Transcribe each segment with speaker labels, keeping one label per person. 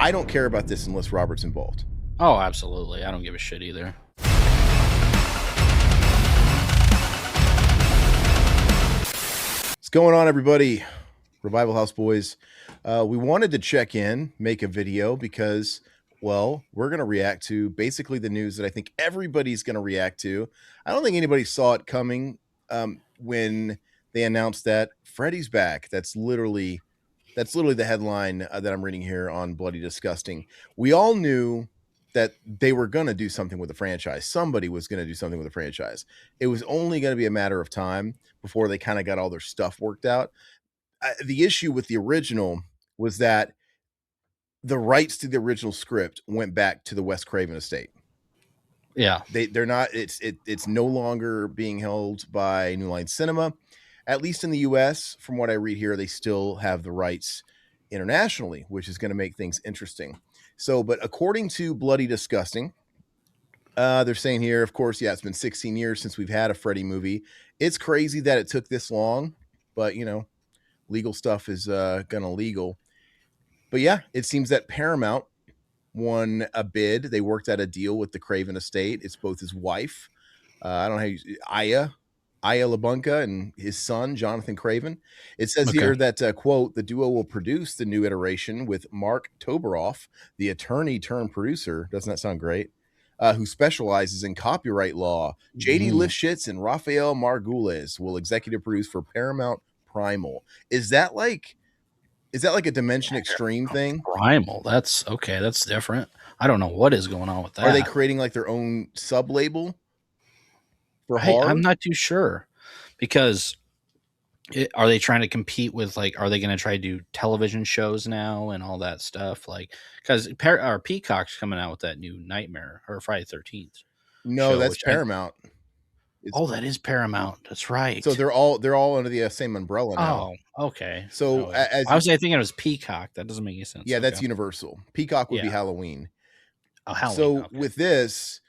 Speaker 1: I don't care about this unless Robert's involved.
Speaker 2: Oh, absolutely. I don't give a shit either.
Speaker 1: What's going on, everybody? Revival House Boys. We wanted to check in, make a video because, well, we're going to react to basically the news that I think everybody's going to react to. I don't think anybody saw it coming when they announced that Freddy's back. That's literally the headline that I'm reading here on Bloody Disgusting. We all knew that they were going to do something with the franchise. Somebody was going to do something with the franchise. It was only going to be a matter of time before they kind of got all their stuff worked out. The issue with the original was that the rights to the original script went back to the Wes Craven estate.
Speaker 2: Yeah.
Speaker 1: They're not, it's no longer being held by New Line Cinema. At least in the US, from what I read here, they still have the rights internationally, which is going to make things interesting. So, but according to Bloody Disgusting, they're saying here, of course, yeah, it's been 16 years since we've had a Freddy movie. It's crazy that it took this long, but you know, legal stuff is gonna legal. But yeah, it seems that Paramount won a bid. They worked out a deal with the Craven estate. It's both his wife, I don't know how you, Iya Labunka, and his son, Jonathan Craven. It says here that, quote, the duo will produce the new iteration with Marc Toberoff, the attorney turned producer. Doesn't that sound great? Who specializes in copyright law. J.D. Lifshitz and Rafael Margules will executive produce for Paramount Primal. Is that like a Dimension Extreme thing?
Speaker 2: Primal. That's okay. That's different. I don't know what is going on with that.
Speaker 1: Are they creating like their own sub label for horror?
Speaker 2: I'm not too sure because are they trying to compete with, like, are they going to try to do television shows now and all that stuff? Like, because our Peacock's coming out with that new Nightmare or Friday 13th.
Speaker 1: No, show, that's Paramount.
Speaker 2: That is Paramount. That's right.
Speaker 1: So they're all under the same umbrella now.
Speaker 2: Oh, okay.
Speaker 1: So
Speaker 2: I was thinking it was Peacock. That doesn't make any sense.
Speaker 1: Yeah, that's Universal. Peacock would be Halloween.
Speaker 2: Oh, Halloween.
Speaker 1: So with this,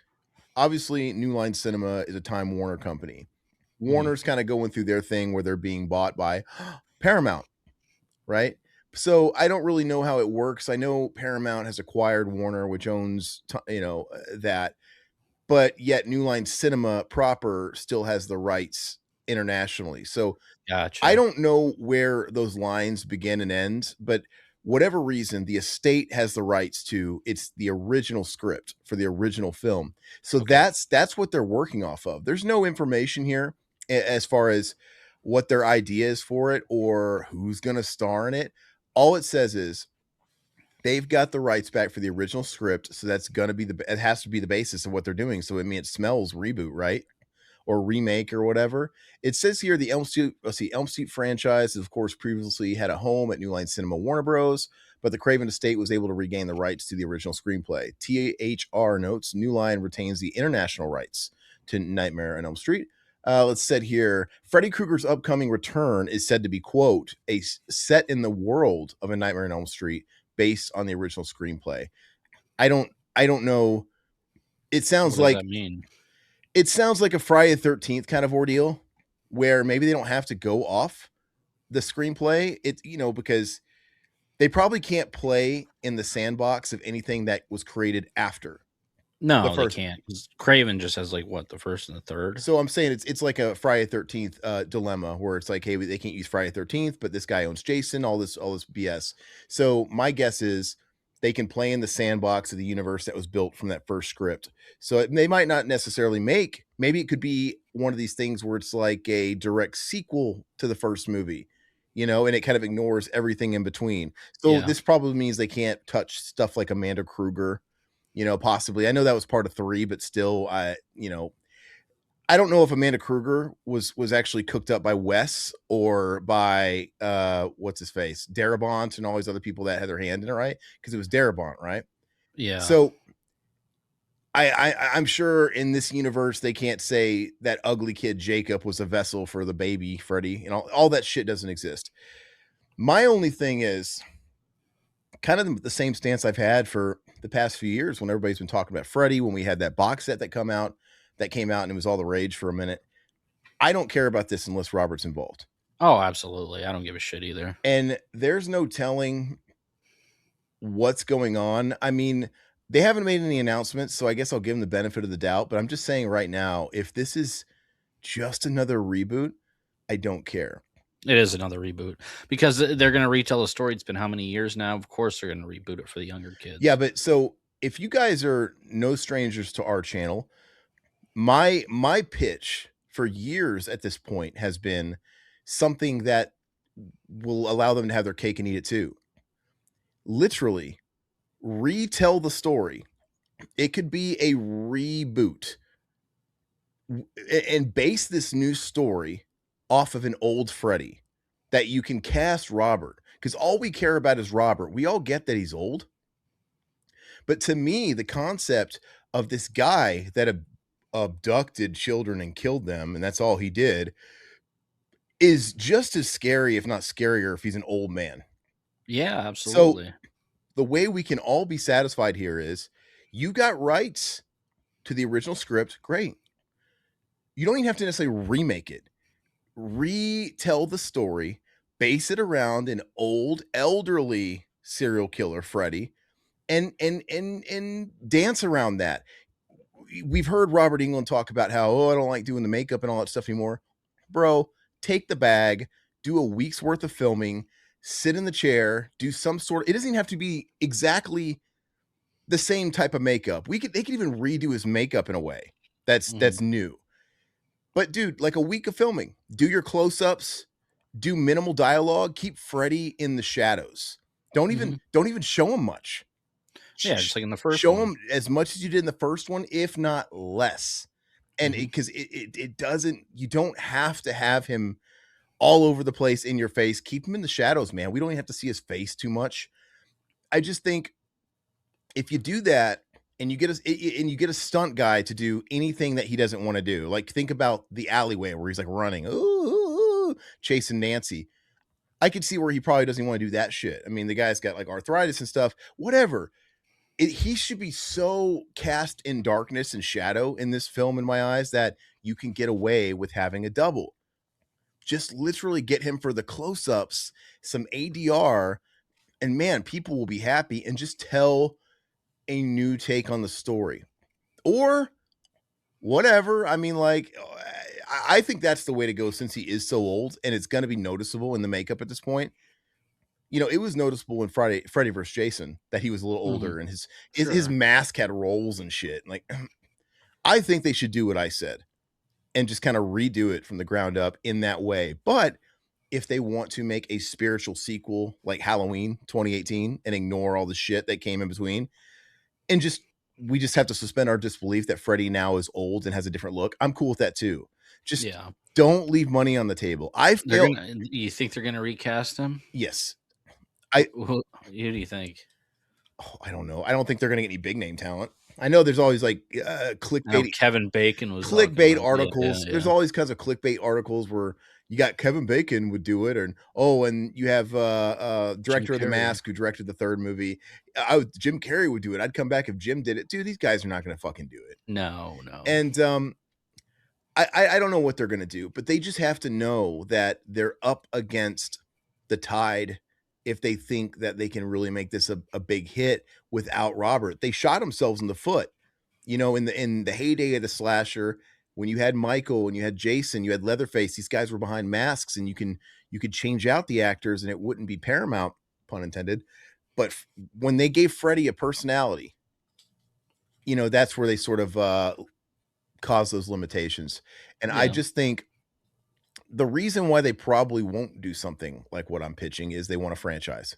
Speaker 1: obviously, New Line Cinema is a Time Warner company. Warner's kind of going through their thing where they're being bought by Paramount, right? So I don't really know how it works. I know Paramount has acquired Warner, which owns, that. But yet New Line Cinema proper still has the rights internationally. So
Speaker 2: gotcha.
Speaker 1: I don't know where those lines begin and end, but whatever reason, the estate has the rights to, it's the original script for the original film. So that's what they're working off of. There's no information here as far as what their idea is for it or who's going to star in it. All it says is they've got the rights back for the original script. So that's going to be it has to be the basis of what they're doing. So I mean, it smells reboot, right? Or remake or whatever. It says here the Elm Street franchise, of course, previously had a home at New Line Cinema Warner Bros., but the Craven estate was able to regain the rights to the original screenplay. THR notes New Line retains the international rights to Nightmare on Elm Street. Let's set here. Freddy Krueger's upcoming return is said to be, quote, a set in the world of A Nightmare on Elm Street based on the original screenplay. I don't know. It sounds like,
Speaker 2: what does that mean?
Speaker 1: It sounds like a Friday the 13th kind of ordeal where maybe they don't have to go off the screenplay. Because they probably can't play in the sandbox of anything that was created after.
Speaker 2: No, they can't. Craven just has the first and the third.
Speaker 1: So I'm saying it's like a Friday the 13th dilemma where it's like, hey, they can't use Friday the 13th, but this guy owns Jason, all this BS. So my guess is they can play in the sandbox of the universe that was built from that first script. So they might not necessarily maybe it could be one of these things where it's like a direct sequel to the first movie, and it kind of ignores everything in between. So this probably means they can't touch stuff like Amanda Krueger. Possibly. I know that was part of 3, but still, I don't know if Amanda Krueger was actually cooked up by Wes or by what's his face, Darabont, and all these other people that had their hand in it, right? Because it was Darabont, right?
Speaker 2: Yeah.
Speaker 1: So I'm sure in this universe they can't say that ugly kid Jacob was a vessel for the baby Freddy. All that shit doesn't exist. My only thing is kind of the same stance I've had for the past few years when everybody's been talking about Freddy, when we had that box set that came out and it was all the rage for a minute. I don't care about this unless Robert's involved.
Speaker 2: Oh, absolutely. I don't give a shit either.
Speaker 1: And there's no telling what's going on. I mean, they haven't made any announcements, so I guess I'll give them the benefit of the doubt. But I'm just saying right now, if this is just another reboot, I don't care.
Speaker 2: It is another reboot because they're going to retell the story. It's been how many years now? Of course, they're going to reboot it for the younger kids.
Speaker 1: Yeah, but so if you guys are no strangers to our channel, my pitch for years at this point has been something that will allow them to have their cake and eat it too. Literally, retell the story. It could be a reboot and base this new story off of an old Freddy that you can cast Robert, because all we care about is Robert. We all get that he's old. But to me, the concept of this guy that abducted children and killed them, and that's all he did, is just as scary, if not scarier, if he's an old man.
Speaker 2: Yeah,
Speaker 1: So
Speaker 2: absolutely.
Speaker 1: the way we can all be satisfied here is you got rights to the original script. Great. You don't even have to necessarily remake it. Retell the story, base it around an old, elderly serial killer, Freddy, and dance around that. We've heard Robert Englund talk about how, oh, I don't like doing the makeup and all that stuff anymore. Bro, take the bag, do a week's worth of filming, sit in the chair, do some sort. It doesn't even have to be exactly the same type of makeup. They could even redo his makeup in a way that's new. But dude, like a week of filming, do your close-ups, do minimal dialogue, keep Freddy in the shadows. Don't even show him much.
Speaker 2: Yeah, just like in the first
Speaker 1: show
Speaker 2: one.
Speaker 1: him as much as you did in the first one, if not less. And because it doesn't, you don't have to have him all over the place in your face. Keep him in the shadows, man. We don't even have to see his face too much. I just think if you do that and you get a stunt guy to do anything that he doesn't want to do, like think about the alleyway where he's like running, ooh, chasing Nancy. I could see where he probably doesn't want to do that shit. I mean, the guy's got like arthritis and stuff, whatever. He should be so cast in darkness and shadow in this film, in my eyes, that you can get away with having a double. Just literally get him for the close-ups, some ADR, and man, people will be happy, and just tell a new take on the story. Or whatever. I mean, like, I think that's the way to go since he is so old, and it's going to be noticeable in the makeup at this point. You know, it was noticeable in Freddy vs. Jason that he was a little older, and his mask had rolls and shit. Like, I think they should do what I said and just kind of redo it from the ground up in that way. But if they want to make a spiritual sequel like Halloween 2018 and ignore all the shit that came in between, and we just have to suspend our disbelief that Freddy now is old and has a different look, I'm cool with that too. Just don't leave money on the table.
Speaker 2: You think they're gonna recast him?
Speaker 1: Yes.
Speaker 2: Who do you think?
Speaker 1: Oh, I don't know. I don't think they're going to get any big name talent. I know there's always like clickbait.
Speaker 2: Kevin Bacon was
Speaker 1: clickbait articles. There's all these kinds of clickbait articles where you got Kevin Bacon would do it, and you have director of The Mask who directed the third movie. Jim Carrey would do it. I'd come back if Jim did it. Dude, these guys are not going to fucking do it.
Speaker 2: No.
Speaker 1: And I don't know what they're going to do, but they just have to know that they're up against the tide if they think that they can really make this a big hit without Robert. They shot themselves in the foot, you know, in the heyday of the slasher, when you had Michael and you had Jason, you had Leatherface, these guys were behind masks, and you could change out the actors and it wouldn't be Paramount, pun intended. But when they gave Freddy a personality, you know, that's where they sort of cause those limitations. And I just think the reason why they probably won't do something like what I'm pitching is they want a franchise.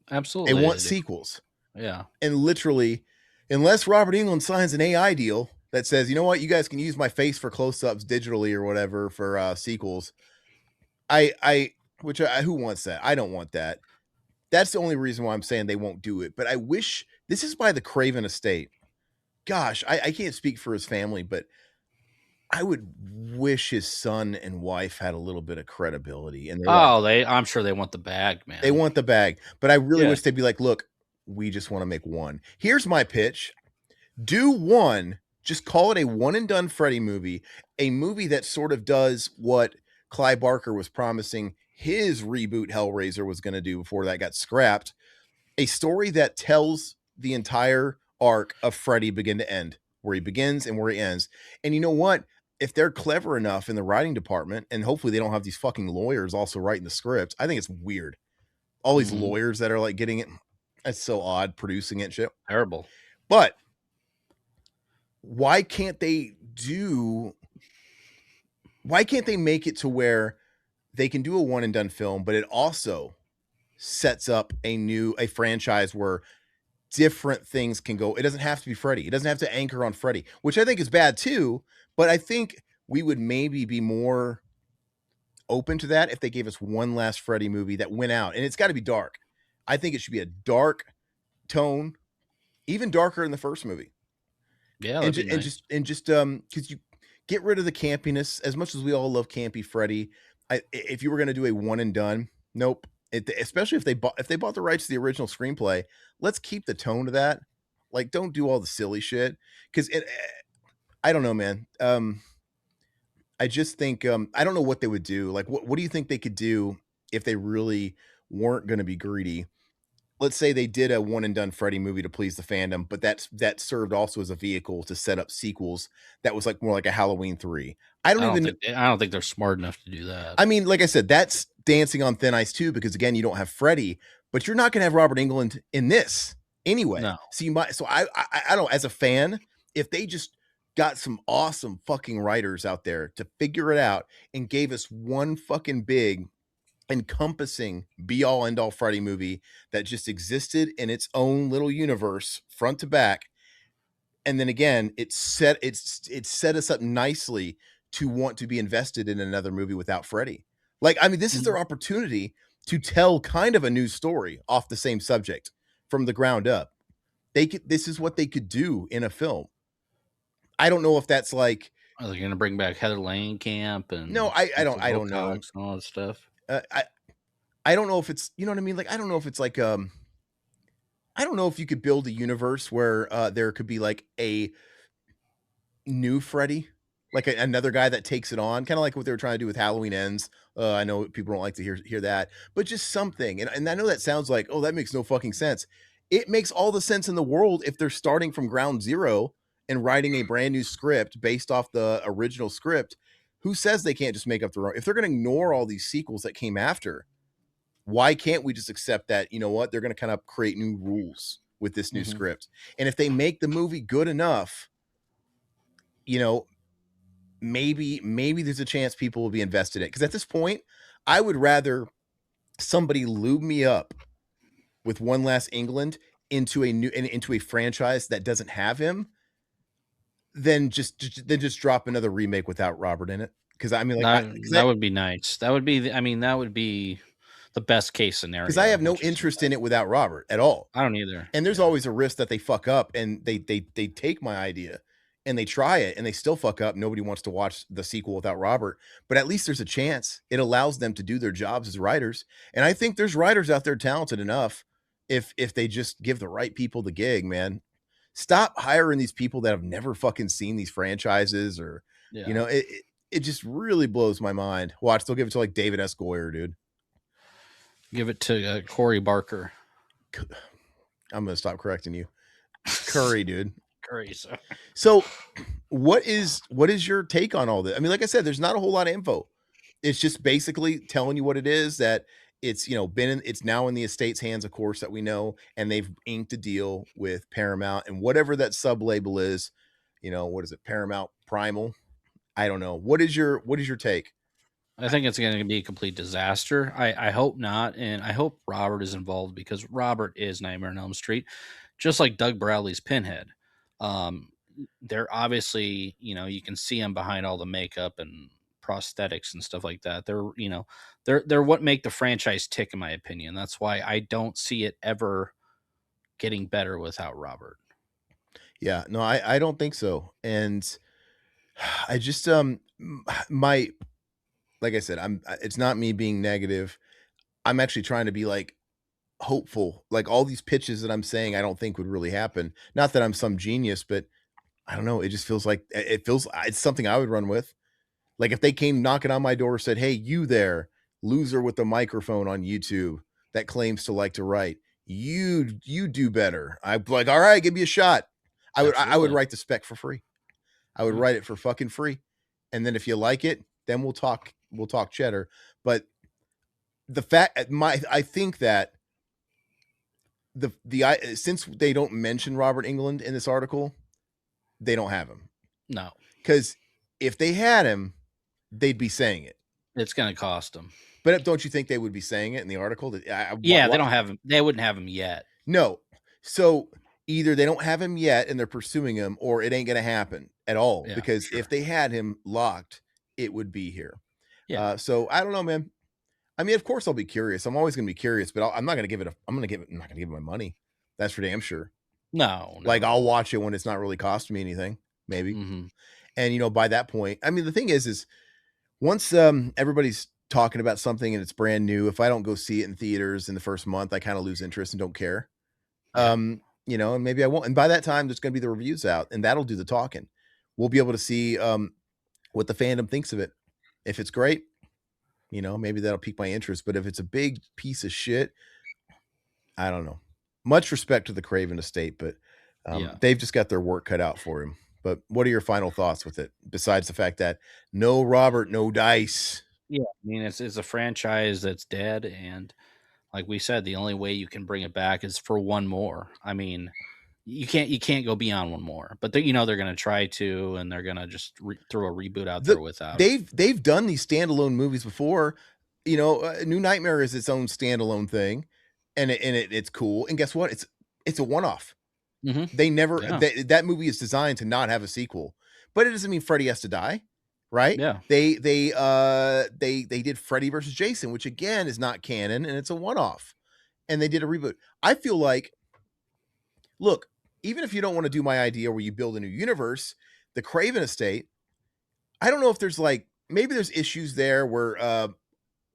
Speaker 2: Absolutely.
Speaker 1: They want sequels.
Speaker 2: Yeah.
Speaker 1: And literally, unless Robert Englund signs an AI deal that says, you know what, you guys can use my face for close-ups digitally or whatever for sequels. Who wants that? I don't want that. That's the only reason why I'm saying they won't do it. But I wish, this is by the Craven estate. Gosh, I can't speak for his family, but I would wish his son and wife had a little bit of credibility. And
Speaker 2: I'm sure they want the bag, man.
Speaker 1: They want the bag, but I really wish they'd be like, look, we just want to make one. Here's my pitch. Do one, just call it a one and done Freddy movie, a movie that sort of does what Clive Barker was promising his reboot Hellraiser was going to do before that got scrapped. a story that tells the entire arc of Freddy begin to end, where he begins and where he ends. And you know what? If they're clever enough in the writing department, and hopefully they don't have these fucking lawyers also writing the script, I think it's weird. All these
Speaker 2: Mm-hmm.
Speaker 1: lawyers that are like getting it, that's so odd, producing it and shit.
Speaker 2: Terrible.
Speaker 1: But why can't they do? Why can't they make it to where they can do a one and done film, but it also sets up a franchise where different things can go. It doesn't have to be Freddy. It doesn't have to anchor on Freddy, which I think is bad too. But I think we would maybe be more open to that if they gave us one last Freddy movie that went out, and it's got to be dark. I think it should be a dark tone, even darker than the first movie,
Speaker 2: Yeah, that'd be nice.
Speaker 1: and just because you get rid of the campiness. As much as we all love campy Freddy, if you were going to do a one and done, nope. Especially if they bought the rights to the original screenplay, let's keep the tone to that. Like, don't do all the silly shit because I don't know, man. I just think I don't know what they would do. Like, what do you think they could do if they really weren't going to be greedy? Let's say they did a one and done Freddy movie to please the fandom, but that served also as a vehicle to set up sequels. That was like more like a Halloween 3. I don't even.
Speaker 2: I don't think they're smart enough to do that.
Speaker 1: I mean, like I said, that's dancing on thin ice too, because again, you don't have Freddy, but you're not going to have Robert Englund in this anyway.
Speaker 2: No.
Speaker 1: So you might. So I don't. As a fan, if they just got some awesome fucking writers out there to figure it out and gave us one fucking big encompassing be all end all Freddy movie that just existed in its own little universe front to back, and then again it set us up nicely to want to be invested in another movie without Freddy. Like, I mean, this is
Speaker 2: Mhm.
Speaker 1: their opportunity to tell kind of a new story off the same subject from the ground up. This is what they could do in a film. I don't know if that's like,
Speaker 2: Are they going to bring back Heather Langenkamp
Speaker 1: no,
Speaker 2: and
Speaker 1: I
Speaker 2: Vincent
Speaker 1: don't know.
Speaker 2: Wilcox and all that stuff?
Speaker 1: Uh, I I don't know if it's, you know what I mean. Like, I don't know if it's like I don't know if you could build a universe where there could be like a new Freddy, like another guy that takes it on, kind of like what they were trying to do with Halloween Ends. I know people don't like to hear that, but just something. And I know that sounds like, oh, that makes no fucking sense. It makes all the sense in the world if they're starting from ground zero and writing a brand new script based off the original script. Who says they can't just make up their own? If they're going to ignore all these sequels that came after, why can't we just accept that, you know what, they're going to kind of create new rules with this new
Speaker 2: Hmm.
Speaker 1: script? And if they make the movie good enough, you know, maybe there's a chance people will be invested in it. Because at this point, I would rather somebody lube me up with one last England into a franchise that doesn't have him than just drop another remake without Robert in it. Because I mean, like,
Speaker 2: That would be nice. That would be. I mean, that would be the best case
Speaker 1: because I
Speaker 2: scenario,
Speaker 1: have no
Speaker 2: which is
Speaker 1: interest in it without Robert at all.
Speaker 2: I don't either.
Speaker 1: And there's
Speaker 2: Yeah.
Speaker 1: always a risk that they fuck up and they take my idea and they try it and they still fuck up. Nobody wants to watch the sequel without Robert, but at least there's a chance. It allows them to do their jobs as writers. And I think there's writers out there talented enough if they just give the right people the gig, man. Stop hiring these people that have never fucking seen these franchises or, you
Speaker 2: Yeah.
Speaker 1: know, it just really blows my mind. Watch, they'll give it to like David S. Goyer, dude.
Speaker 2: Give it to Corey Barker.
Speaker 1: I'm gonna stop correcting you. Curry, dude.
Speaker 2: Curry. So.
Speaker 1: So what is your take on all this? I mean, like I said, there's not a whole lot of info. It's just basically telling you what it is, that it's, you know, it's now in the estate's hands, of course, that we know, and they've inked a deal with Paramount and whatever that sub label is, you know, what is it, Paramount Primal? I don't know. What is your take?
Speaker 2: I think it's going to be a complete disaster. I hope not, and I hope Robert is involved because Robert is Nightmare on Elm Street, just like Doug Bradley's Pinhead. Um, they're obviously, you can see them behind all the makeup and prosthetics and stuff like that. They're what make the franchise tick, in my opinion. That's why I don't see it ever getting better without Robert.
Speaker 1: Yeah, no, I don't think so. And I just my like I said, it's not me being negative. I'm actually trying to be like hopeful. Like, all these pitches that I'm saying I don't think would really happen. Not that I'm some genius, but I don't know. It just feels like it's something I would run with. Like, if they came knocking on my door and said, "Hey, you there, loser with the microphone on YouTube that claims to like to write, you do better. I'd be like, all right, give me a shot. I would
Speaker 2: Absolutely.
Speaker 1: write the spec for free. I would
Speaker 2: Yeah.
Speaker 1: write it for fucking free. And then if you like it, then we'll talk cheddar. But the fact my I think that since they don't mention Robert Englund in this article, they don't have him.
Speaker 2: No,
Speaker 1: Because if they had him, they'd be saying it.
Speaker 2: it's going to cost them.
Speaker 1: But don't you think they would be saying it in the article?
Speaker 2: Yeah, they don't have him. They wouldn't have him yet.
Speaker 1: No. So either they don't have him yet and they're pursuing him, or it ain't going to happen at all.
Speaker 2: Yeah,
Speaker 1: Because
Speaker 2: sure.
Speaker 1: if they had him locked, it would be here.
Speaker 2: Yeah.
Speaker 1: So I don't know, man. I mean, of course I'll be curious. I'm always going to be curious, but I'm not going to give it. I'm not going to give it my money. That's for damn sure.
Speaker 2: No,
Speaker 1: Like
Speaker 2: no.
Speaker 1: I'll watch it when it's not really costing me anything, maybe.
Speaker 2: Mm-hmm.
Speaker 1: And by that point, I mean, the thing is once everybody's talking about something and it's brand new, if I don't go see it in theaters in the first month, I kind of lose interest and don't care.
Speaker 2: Yeah.
Speaker 1: And maybe I won't. And by that time, there's going to be the reviews out, and that'll do the talking. We'll be able to see what the fandom thinks of it. If it's great, maybe that'll pique my interest. But if it's a big piece of shit, I don't know. Much respect to the Craven estate, but
Speaker 2: Yeah.
Speaker 1: they've just got their work cut out for him. But what are your final thoughts with it? Besides the fact that no Robert, no dice.
Speaker 2: Yeah. I mean, it's a franchise that's dead, and like we said, the only way you can bring it back is for one more. I mean, you can't go beyond one more. But they're going to try to, and they're going to just throw a reboot out
Speaker 1: The
Speaker 2: there without it.
Speaker 1: they've done these standalone movies before. New Nightmare is its own standalone thing, and it's cool. And guess what? It's a one off.
Speaker 2: Mm-hmm.
Speaker 1: They never
Speaker 2: Yeah.
Speaker 1: that movie is designed to not have a sequel, but it doesn't mean Freddy has to die, right?
Speaker 2: Yeah.
Speaker 1: They did Freddy versus Jason, which again is not canon, and it's a one off, and they did a reboot. I feel like, look, even if you don't want to do my idea where you build a new universe, the Craven estate, I don't know if there's maybe there's issues there where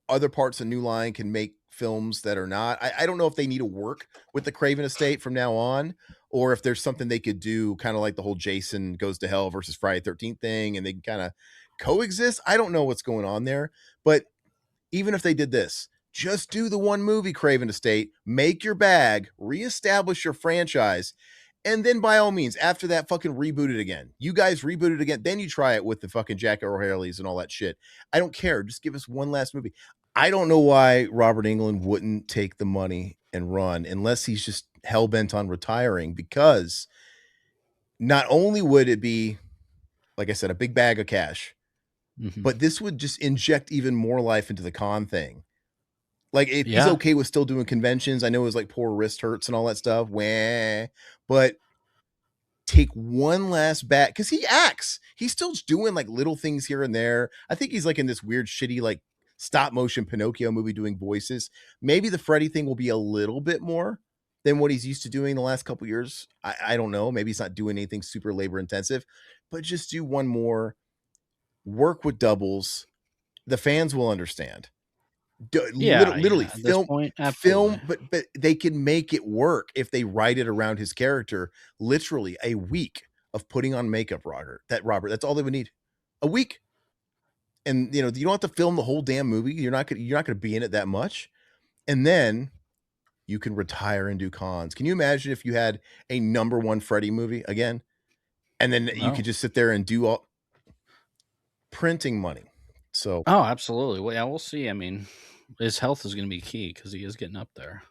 Speaker 1: other parts of New Line can make films that are not. I don't know if they need to work with the Craven estate from now on, or if there's something they could do, kind of like the whole Jason Goes to Hell versus Friday 13th thing, and they can kind of coexist. I don't know what's going on there, but even if they did this, just do the one movie Craven estate, make your bag, reestablish your franchise, and then by all means, after that, fucking reboot it again. You guys reboot it again. Then you try it with the fucking Jack O'Haley's and all that shit. I don't care. Just give us one last movie. I don't know why Robert Englund wouldn't take the money and run unless he's just hell bent on retiring, because not only would it be, like I said, a big bag of cash,
Speaker 2: Mm-hmm.
Speaker 1: but this would just inject even more life into the con thing. Like, if he's
Speaker 2: Yeah.
Speaker 1: okay with still doing conventions, I know his poor wrist hurts and all that stuff. Wah, but take one last bat, because he acts. He's still doing little things here and there. I think he's in this weird, shitty, stop motion Pinocchio movie doing voices. Maybe the Freddy thing will be a little bit more than what he's used to doing the last couple years. I don't know. Maybe he's not doing anything super labor intensive, but just do one more. Work with doubles. The fans will understand.
Speaker 2: Yeah.
Speaker 1: Literally
Speaker 2: Yeah. At this point,
Speaker 1: film,
Speaker 2: absolutely.
Speaker 1: but they can make it work if they write it around his character. Literally a week of putting on makeup, Robert. That's all they would need. A week. And you don't have to film the whole damn movie. You're not gonna be in it that much. And then you can retire and do cons. Can you imagine if you had a number one Freddy movie again? And then you could
Speaker 2: No.
Speaker 1: just sit there and do all printing money. So
Speaker 2: Oh, absolutely. Well, yeah, we'll see. I mean, his health is going to be key because he is getting up there.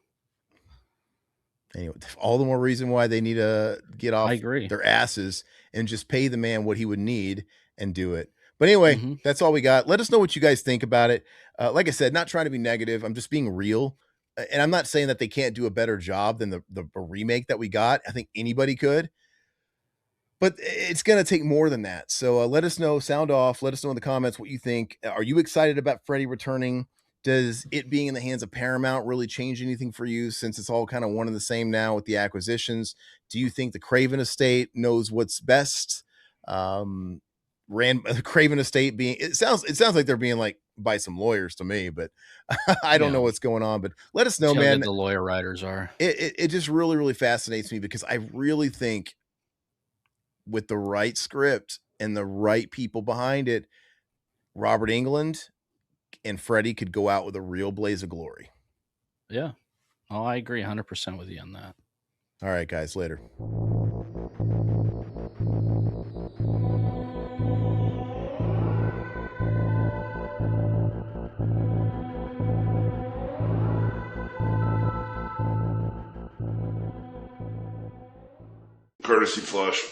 Speaker 1: anyway, all the more reason why they need to get
Speaker 2: I
Speaker 1: off
Speaker 2: agree.
Speaker 1: their asses and just pay the man what he would need and do it. But anyway,
Speaker 2: Mm-hmm.
Speaker 1: that's all we got. Let us know what you guys think about it. Like I said, not trying to be negative. I'm just being real. And I'm not saying that they can't do a better job than the remake that we got. I think anybody could, but it's going to take more than that. So let us know, sound off. Let us know in the comments what you think. Are you excited about Freddy returning? Does it being in the hands of Paramount really change anything for you, since it's all kind of one and the same now with the acquisitions? Do you think the Craven estate knows what's best? The Craven estate being, it sounds like they're being by some lawyers to me, but I don't know
Speaker 2: Yeah.
Speaker 1: what's going on. But let us know,
Speaker 2: See how good
Speaker 1: man.
Speaker 2: the lawyer writers are.
Speaker 1: It just really, really fascinates me, because I really think with the right script and the right people behind it, Robert Englund and Freddy could go out with a real blaze of glory.
Speaker 2: Yeah. Oh, I agree 100% with you on that.
Speaker 1: All right, guys, later.
Speaker 3: Courtesy flush.